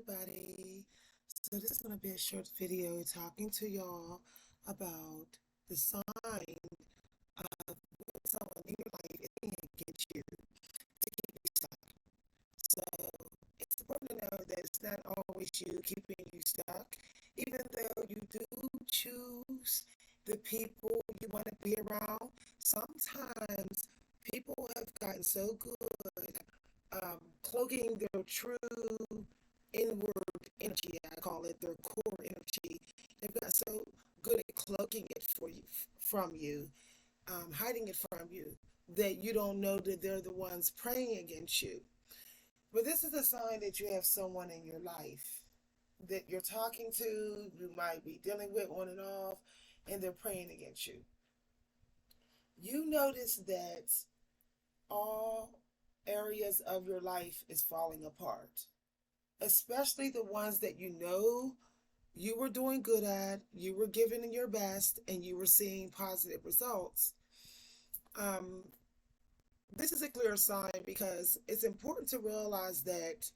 everybody. So this is going to be a short video talking to y'all about the sign of when someone in your life is trying to get you to keep you stuck. So it's important to know that it's not always you keeping you stuck, even though you do choose the people you want to be around. Sometimes people have gotten so good cloaking their true inward energy. I call it their core energy. They've got so good at cloaking it for you, from you, hiding it from you, that you don't know that they're the ones praying against you. But this is a sign that you have someone in your life that you're talking to, you might be dealing with on and off, and they're praying against you. You notice that all areas of your life is falling apart, especially the ones that you know you were doing good at, you were giving your best, and you were seeing positive results. Um, this is a clear sign because it's important to realize that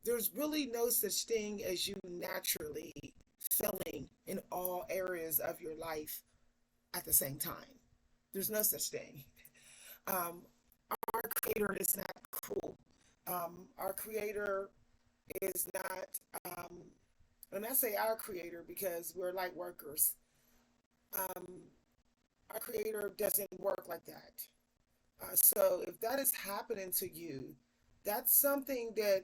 there's really no such thing as you naturally failing in all areas of your life at the same time. There's no such thing. Um, our Creator is not cruel. Our Creator is not, um, and I say our Creator because we're light workers. Um, our Creator doesn't work like that. So if that is happening to you, that's something that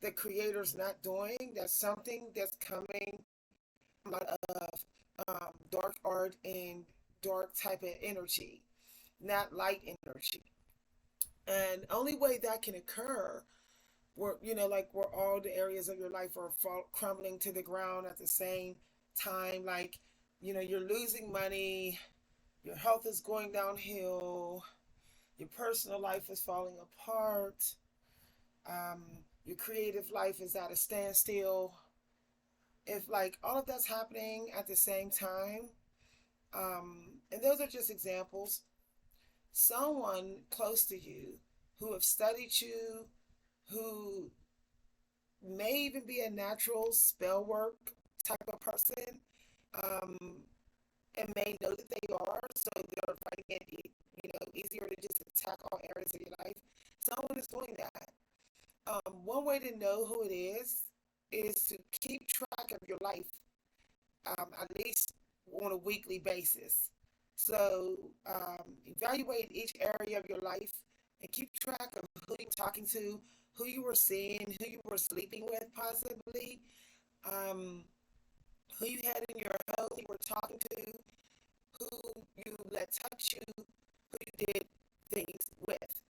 the Creator's not doing. That's something that's coming out of dark art and dark type of energy, not light energy. And only way that can occur, where like where all the areas of your life are crumbling to the ground at the same time, like you're losing money, your health is going downhill, your personal life is falling apart, um, your creative life is at a standstill. If like all of that's happening at the same time, and those are just examples, someone close to you who have studied you, who may even be a natural spell work type of person, um, and may know that they are, so they're finding it easier to just attack all areas of your life. Someone is doing that. One way to know who it is to keep track of your life, at least on a weekly basis. So evaluate each area of your life and keep track of who you're talking to, who you were seeing, who you were sleeping with, possibly, um, who you had in your home, who you were talking to, who you let touch you, who you did things with.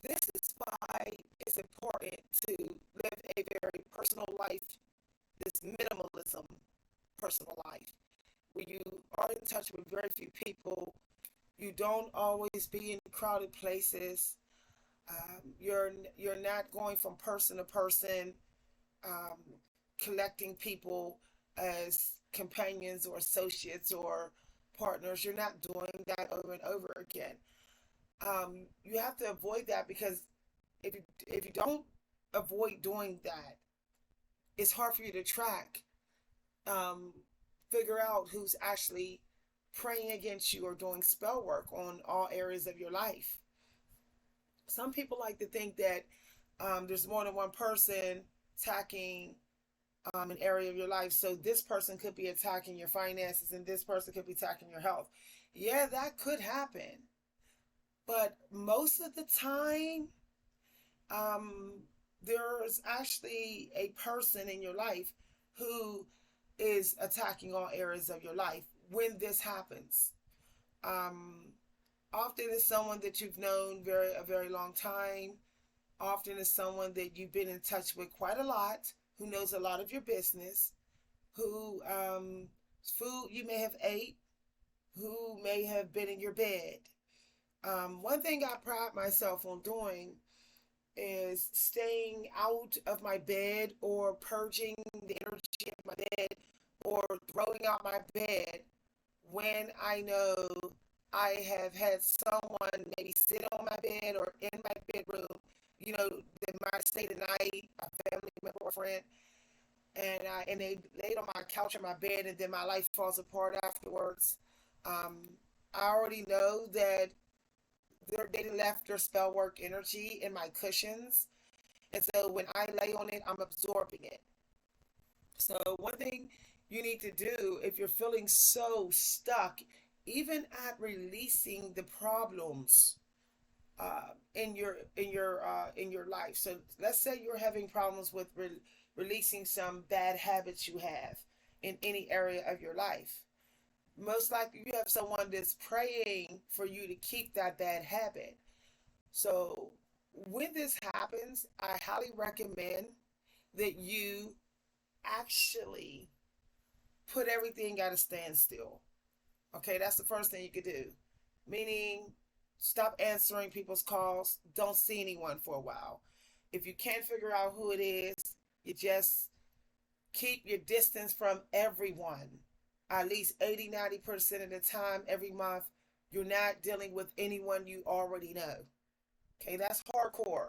This is why it's important to live a very personal life, this minimalism personal life, where you are in touch with very few people. You don't always be in crowded places. You're not going from person to person, um, collecting people as companions or associates or partners. You're not doing that over and over again. You have to avoid that because if you don't avoid doing that, it's hard for you to track, um, figure out who's actually praying against you or doing spell work on all areas of your life. Some people like to think that there's more than one person attacking an area of your life. So this person could be attacking your finances and this person could be attacking your health. Yeah, that could happen. But most of the time, um, there's actually a person in your life who is attacking all areas of your life when this happens. Um, Often it's someone that you've known a very long time. Often it's someone that you've been in touch with quite a lot, who knows a lot of your business, who food you may have ate, who may have been in your bed. One thing I pride myself on doing is staying out of my bed or purging the energy of my bed or throwing out my bed when I know I have had someone maybe sit on my bed or in my bedroom they might stay the night, a family member or friend, and they laid on my couch or my bed, and then my life falls apart afterwards. Um, I already know that they left their spell work energy in my cushions, and so when I lay on it, I'm absorbing it. So one thing you need to do if you're feeling so stuck, even at releasing the problems in your life. So let's say you're having problems with releasing some bad habits you have in any area of your life. Most likely, you have someone that's praying for you to keep that bad habit. So when this happens, I highly recommend that you actually put everything at a standstill. Okay, that's the first thing you could do. Meaning, stop answering people's calls. Don't see anyone for a while. If you can't figure out who it is, you just keep your distance from everyone. At least 80-90% of the time every month, you're not dealing with anyone you already know. Okay, that's hardcore.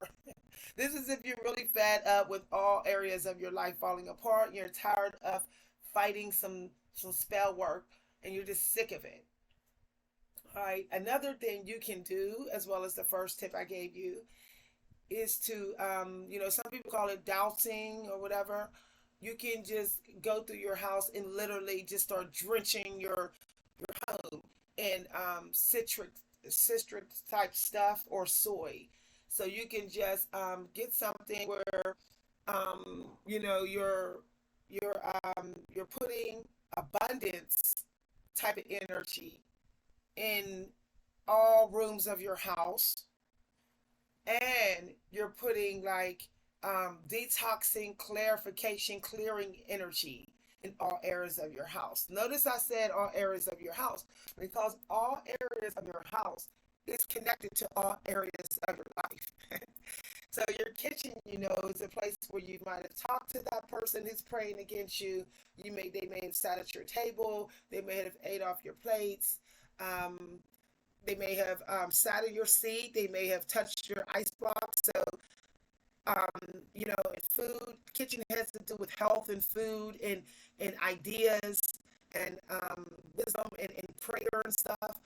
This is if you're really fed up with all areas of your life falling apart. You're tired of fighting some spell work, and you're just sick of it. All right. Another thing you can do, as well as the first tip I gave you, is to some people call it dousing or whatever. You can just go through your house and literally just start drenching your home in citric type stuff or soy. So you can just get something where you're putting abundance type of energy in all rooms of your house, and you're putting like detoxing, clarification, clearing energy in all areas of your house. Notice I said all areas of your house because all areas of your house is connected to all areas of your life. So your kitchen, is a place where you might have talked to that person who's praying against you. They may have sat at your table. They may have ate off your plates. Um, they may have sat in your seat. They may have touched your ice block. So and food, kitchen has to do with health and food and ideas and wisdom and prayer and stuff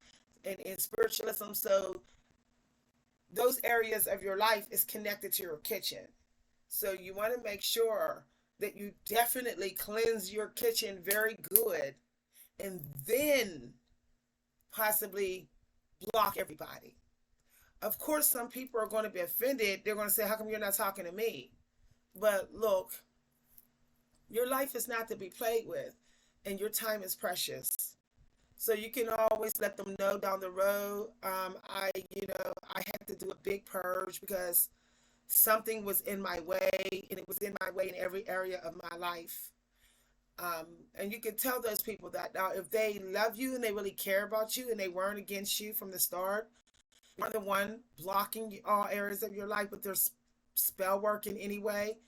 and spiritualism. So those areas of your life is connected to your kitchen. So you want to make sure that you definitely cleanse your kitchen very good and then possibly block everybody. Of course, some people are going to be offended. They're going to say, how come you're not talking to me? But look, your life is not to be played with, and your time is precious. So you can always let them know down the road. I had to do a big purge because something was in my way, and it was in my way in every area of my life. And you can tell those people that now, if they love you and they really care about you and they weren't against you from the start, you're the one blocking all areas of your life with their spell work in any way,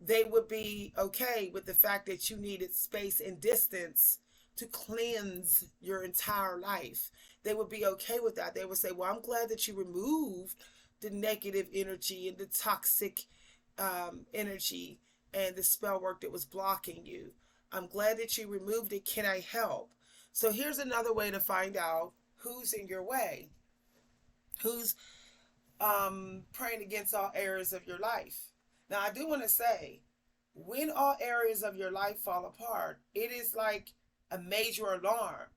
they would be okay with the fact that you needed space and distance to cleanse your entire life. They would be okay with that. They would say, well, I'm glad that you removed the negative energy and the toxic energy and the spell work that was blocking you. I'm glad that you removed it. Can I help? So here's another way to find out who's in your way, who's praying against all areas of your life. Now, I do want to say, when all areas of your life fall apart, it is like a major alarm.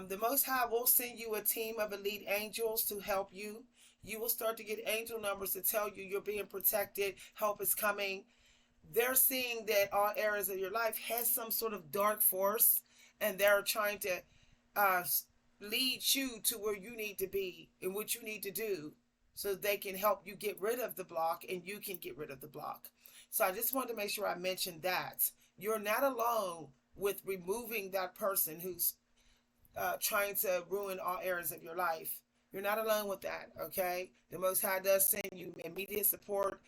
The Most High will send you a team of elite angels to help you. You will start to get angel numbers to tell you you're being protected, help is coming. They're seeing that all areas of your life has some sort of dark force, and they're trying to uh, lead you to where you need to be and what you need to do so they can help you get rid of the block and you can get rid of the block. So I just wanted to make sure I mentioned that. You're not alone with removing that person who's trying to ruin all areas of your life. You're not alone with that, okay? The Most High does send you immediate support,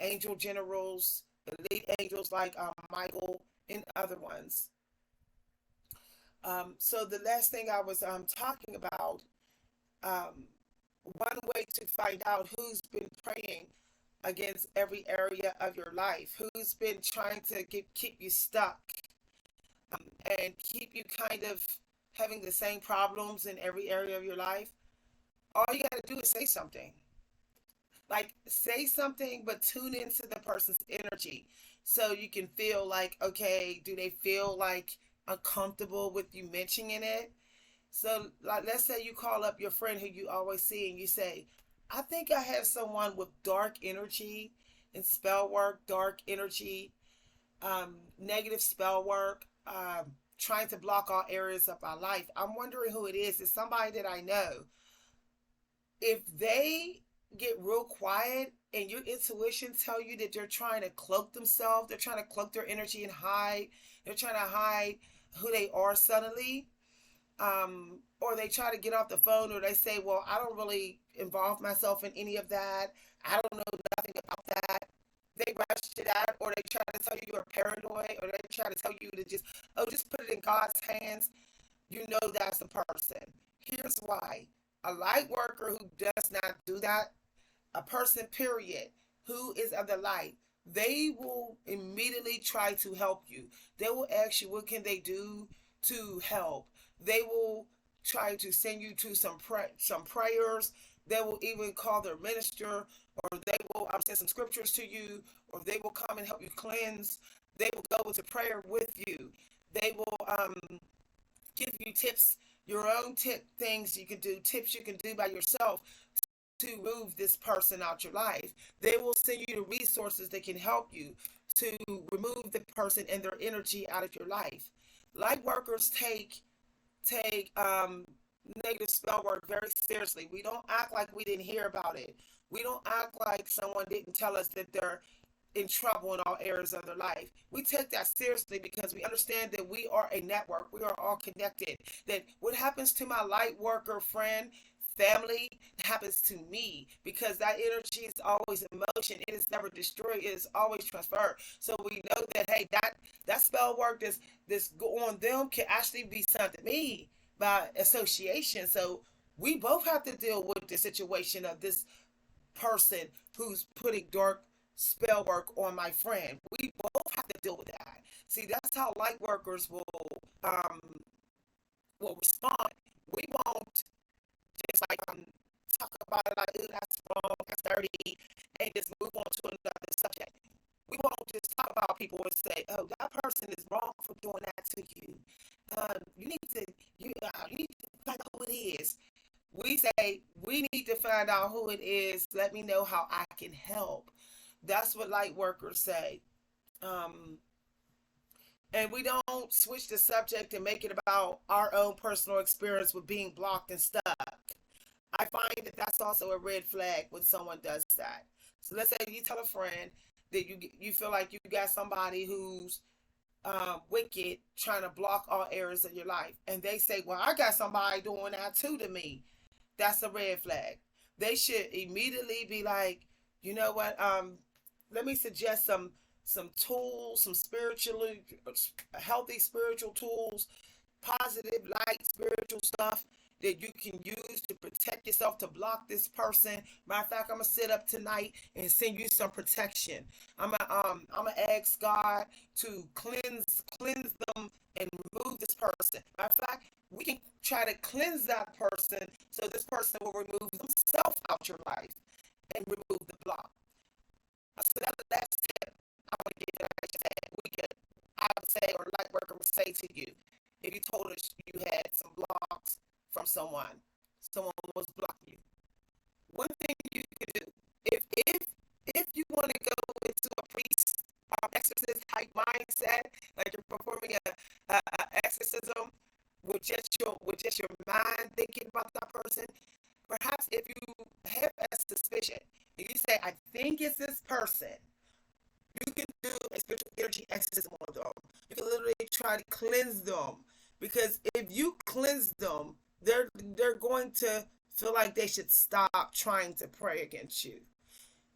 angel generals, elite angels like Michael and other ones. So the last thing I was talking about, um, one way to find out who's been praying against every area of your life, who's been trying to keep you stuck, and keep you kind of having the same problems in every area of your life. All you got to do is say something. Like, say something, but tune into the person's energy so you can feel like, okay, do they feel like uncomfortable with you mentioning it? So, like, let's say you call up your friend who you always see and you say, I think I have someone with dark energy and spell work, dark energy, negative spell work, trying to block all areas of my life. I'm wondering who it is. It's somebody that I know. If they get real quiet and your intuition tell you that they're trying to cloak themselves, they're trying to cloak their energy and hide, they're trying to hide who they are suddenly, or they try to get off the phone, or they say, well, I don't really involve myself in any of that, I don't know nothing about that. They rush to that, or they try to tell you you're paranoid, or they try to tell you to just, oh, just put it in God's hands. You know that's the person. Here's why. A light worker who does not do that, a person, period, who is of the light, they will immediately try to help you. They will ask you, what can they do to help? They will try to send you to some prayers. They will even call their minister, or they will send some scriptures to you, or they will come and help you cleanse. They will go into prayer with you. They will give you tips, your own things you can do, tips you can do by yourself to move this person out your life. They will send you the resources that can help you to remove the person and their energy out of your life. Light workers take negative spell work very seriously. We don't act like we didn't hear about it. We don't act like someone didn't tell us that they're in trouble in all areas of their life. We take that seriously because we understand that we are a network. We are all connected. That what happens to my light worker friend, family, happens to me, because that energy is always in motion. It is never destroyed. It is always transferred. So we know that, hey, that spell work that's go on them can actually be sent to me by association. So we both have to deal with the situation of this person who's putting dark spell work on my friend. We both have to deal with that. See, that's how light workers um will respond. We won't just like talk about it like, ooh, that's wrong, that's dirty, and just move on to another subject. We won't just talk about people and say, oh, that person is wrong for doing that to you. You need to you need to find out who it is. We say, we need to find out who it is. Let me know how I can help. That's what light workers say. Um, and we don't switch the subject and make it about our own personal experience with being blocked and stuck. I find that that's also a red flag when someone does that. So let's say you tell a friend that you feel like you got somebody who's wicked, trying to block all areas of your life, and they say, "Well, I got somebody doing that too to me." That's a red flag. They should immediately be like, you know what? Let me suggest some tools, some spiritually healthy spiritual tools, positive, light, spiritual stuff that you can use to protect yourself, to block this person. Matter of fact, I'm gonna sit up tonight and send you some protection. I'm gonna ask God to cleanse them and remove this person. Matter of fact, we can try to cleanse that person so this person will remove themselves out your life and remove the block. So that's the last tip I want to give that I said we could, I would say, or light worker would say to you, if you told us you had some blocks from someone was blocking you. One thing you could do, if you want to go into a priest or exorcist type mindset, like you're performing a exorcism with just your mind thinking about that person, perhaps if you have a suspicion and you say, I think it's this person, you can do a spiritual energy exorcism on them. You can literally try to cleanse them, because if you cleanse them, they're going to feel like they should stop trying to pray against you.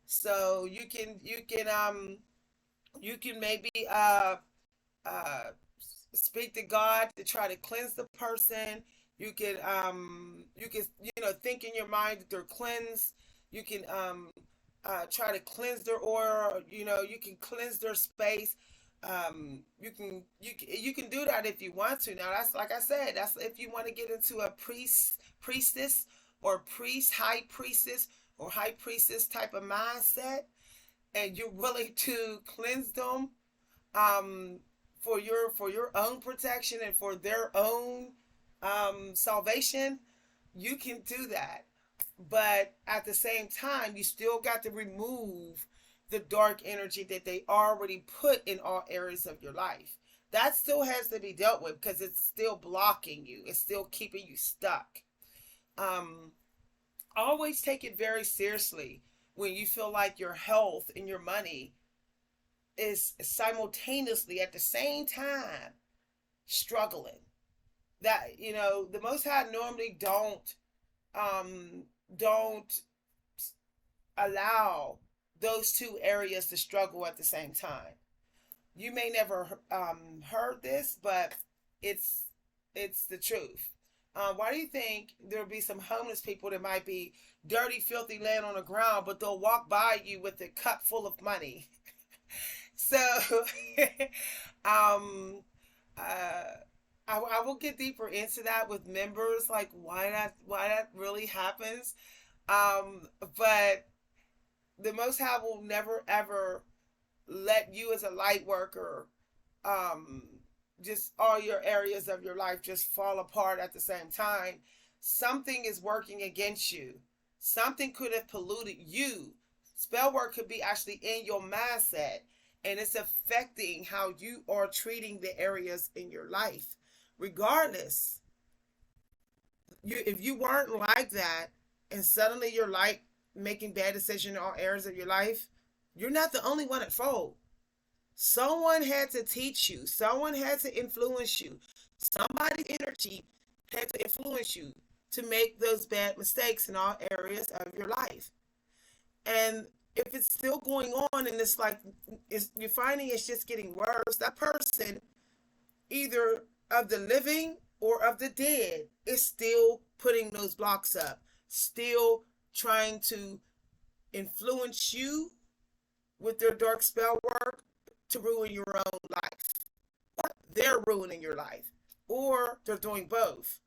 So you can maybe uh speak to God to try to cleanse the person. You can think in your mind that they're cleansed. You can try to cleanse their aura. You know, you can cleanse their space. You can do that if you want to. Now that's like I said, that's if you want to get into a priestess or priest, high priestess or high priestess type of mindset, and you're willing to cleanse them um, for your own protection and for their own salvation. You can do that, but at the same time, you still got to remove the dark energy that they already put in all areas of your life. That still has to be dealt with because it's still blocking you. It's still keeping you stuck. Um, Always take it very seriously when you feel like your health and your money is simultaneously at the same time struggling. That the Most High normally um don't allow those two areas to struggle at the same time. You may never heard this, but it's it's the truth. Why do you think there'll be some homeless people that might be dirty, filthy, laying on the ground, but they'll walk by you with a cup full of money? So, um, uh, I will get deeper into that with members, like why that really happens. But the Most High will never ever let you as a light worker, um, just all your areas of your life just fall apart at the same time. Something is working against you. Something could have polluted you. Spell work could be actually in your mindset, and it's affecting how you are treating the areas in your life. Regardless, if you weren't like that, and suddenly you're like making bad decisions in all areas of your life, you're not the only one at fault. Someone had to teach you. Someone had to influence you. Somebody's energy had to influence you to make those bad mistakes in all areas of your life. And if it's still going on and it's like you're finding it's just getting worse, that person, either of the living or of the dead, is still putting those blocks up, still trying to influence you with their dark spell work to ruin your own life. Or they're ruining your life. Or they're doing both.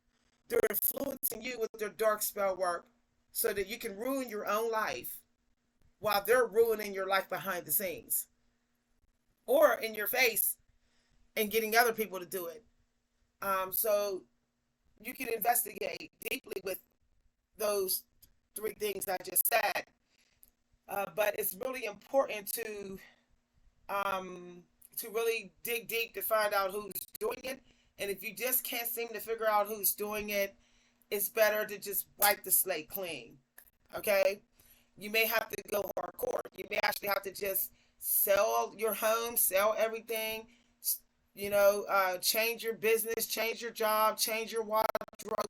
They're influencing you with their dark spell work so that you can ruin your own life while they're ruining your life behind the scenes or in your face and getting other people to do it. So you can investigate deeply with those three things I just said. But it's really important um, to really dig deep to find out who's doing it. And if you just can't seem to figure out who's doing it, it's better to just wipe the slate clean. Okay? You may have to go hardcore. You may actually have to just sell your home, sell everything, change your business, change your job, change your wardrobe.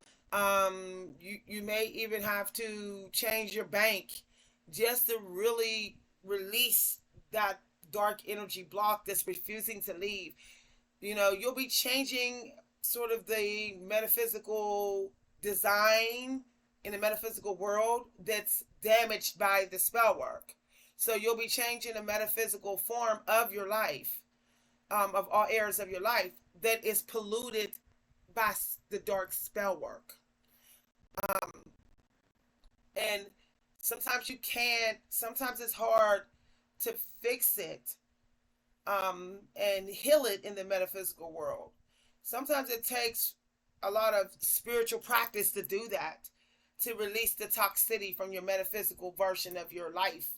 You may even have to change your bank just to really release that dark energy block that's refusing to leave. You'll be changing sort of the metaphysical design in the metaphysical world that's damaged by the spell work. So you'll be changing the metaphysical form of your life, of all areas of your life that is polluted by the dark spell work. Um, and sometimes you can't, sometimes it's hard to fix it and heal it in the metaphysical world. Sometimes it takes a lot of spiritual practice to do that, to release the toxicity from your metaphysical version of your life.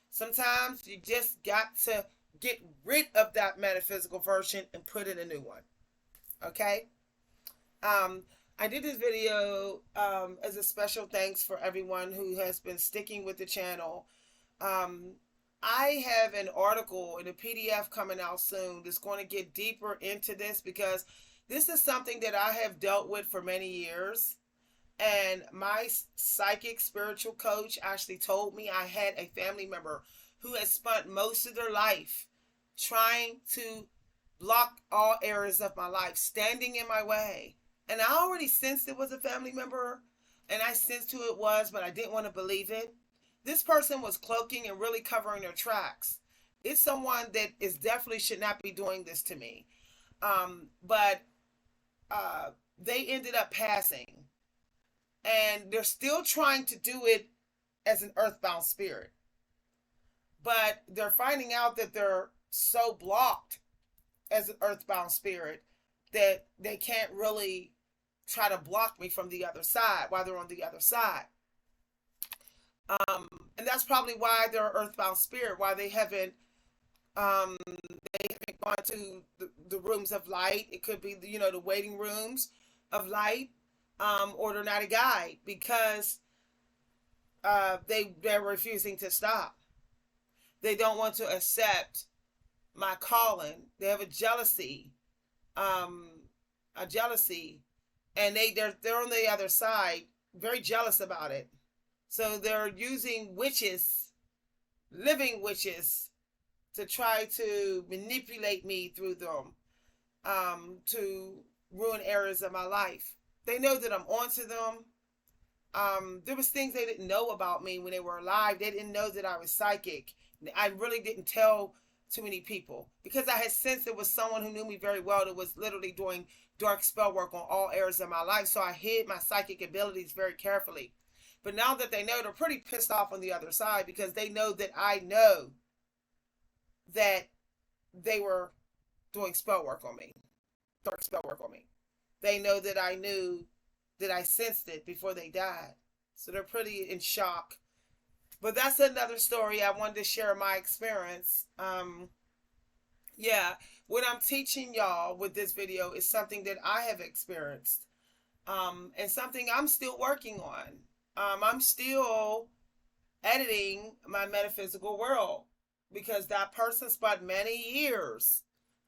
Sometimes you just got to get rid of that metaphysical version and put in a new one. Okay? I did this video as a special thanks for everyone who has been sticking with the channel. Um, I have an article in a PDF coming out soon that's going to get deeper into this because this is something that I have dealt with for many years. And my psychic spiritual coach actually told me I had a family member who has spent most of their life trying to block all areas of my life, standing in my way. And I already sensed it was a family member, and I sensed who it was, but I didn't want to believe it. This person was cloaking and really covering their tracks. It's someone that is definitely should not be doing this to me. But uh, they ended up passing, and they're still trying to do it as an earthbound spirit. But they're finding out that they're so blocked as an earthbound spirit that they can't really try to block me from the other side while they're on the other side. And that's probably why they're earthbound spirit, why they haven't gone to the rooms of light. It could be, the waiting rooms of light, or they're not a guide because they're refusing to stop. They don't want to accept my calling. They have um, a jealousy, and they're on the other side, very jealous about it. So they're using witches, living witches, to try to manipulate me through them, to ruin areas of my life. They know that I'm onto them. There was things they didn't know about me when they were alive. They didn't know that I was psychic. I really didn't tell too many people because I had sensed it was someone who knew me very well that was literally doing dark spell work on all areas of my life. So I hid my psychic abilities very carefully. But now that they know, they're pretty pissed off on the other side because they know that I know that they were doing spell work on me, dark spell work on me. They know that I knew, that I sensed it before they died. So they're pretty in shock. But that's another story. I wanted to share my experience. Yeah, what I'm teaching y'all with this video is something that I have experienced, and something I'm still working on. I'm still editing my metaphysical world because that person spent many years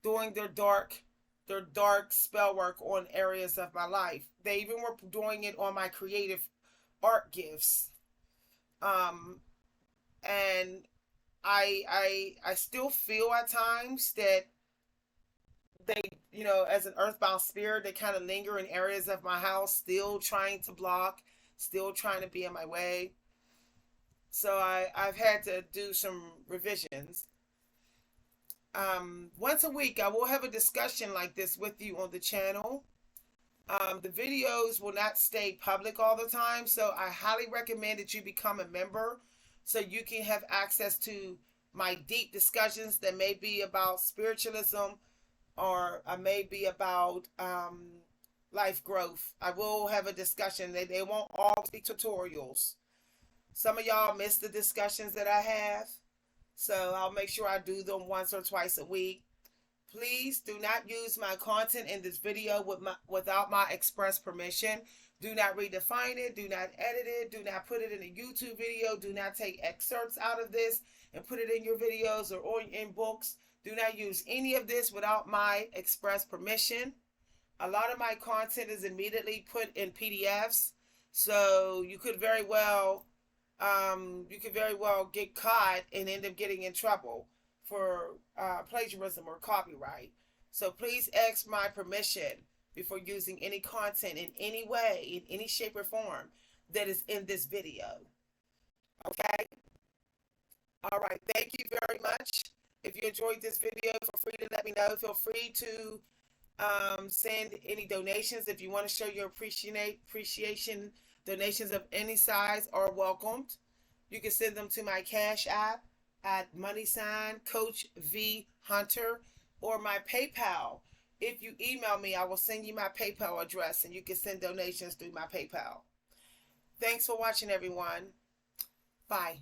doing their dark spell work on areas of my life. They even were doing it on my creative art gifts. Um, and I still feel at times that they, as an earthbound spirit, they kind of linger in areas of my house, still trying to block, still trying to be in my way. So I've had to do some revisions. Once a week, I will have a discussion like this with you on the channel. The videos will not stay public all the time, so I highly recommend that you become a member so you can have access to my deep discussions that may be about spiritualism or may be about life growth. I will have a discussion. They won't all be tutorials. Some of y'all miss the discussions that I have, so I'll make sure I do them once or twice a week. Please do not use my content in this video without my express permission. Do not redefine it. Do not edit it. Do not put it in a YouTube video. Do not take excerpts out of this and put it in your videos or in books. Do not use any of this without my express permission. A lot of my content is immediately put in PDFs, so you could very well get caught and end up getting in trouble for plagiarism or copyright. So please ask my permission before using any content in any way, in any shape or form that is in this video. Okay? All right. Thank you very much. If you enjoyed this video, feel free to let me know. Feel free to send any donations. If you want to show your appreciation, donations of any size are welcomed. You can send them to my Cash App at Coach V Hunter, or my PayPal. If you email me, I will send you my PayPal address and you can send donations through my PayPal. Thanks for watching, everyone. Bye.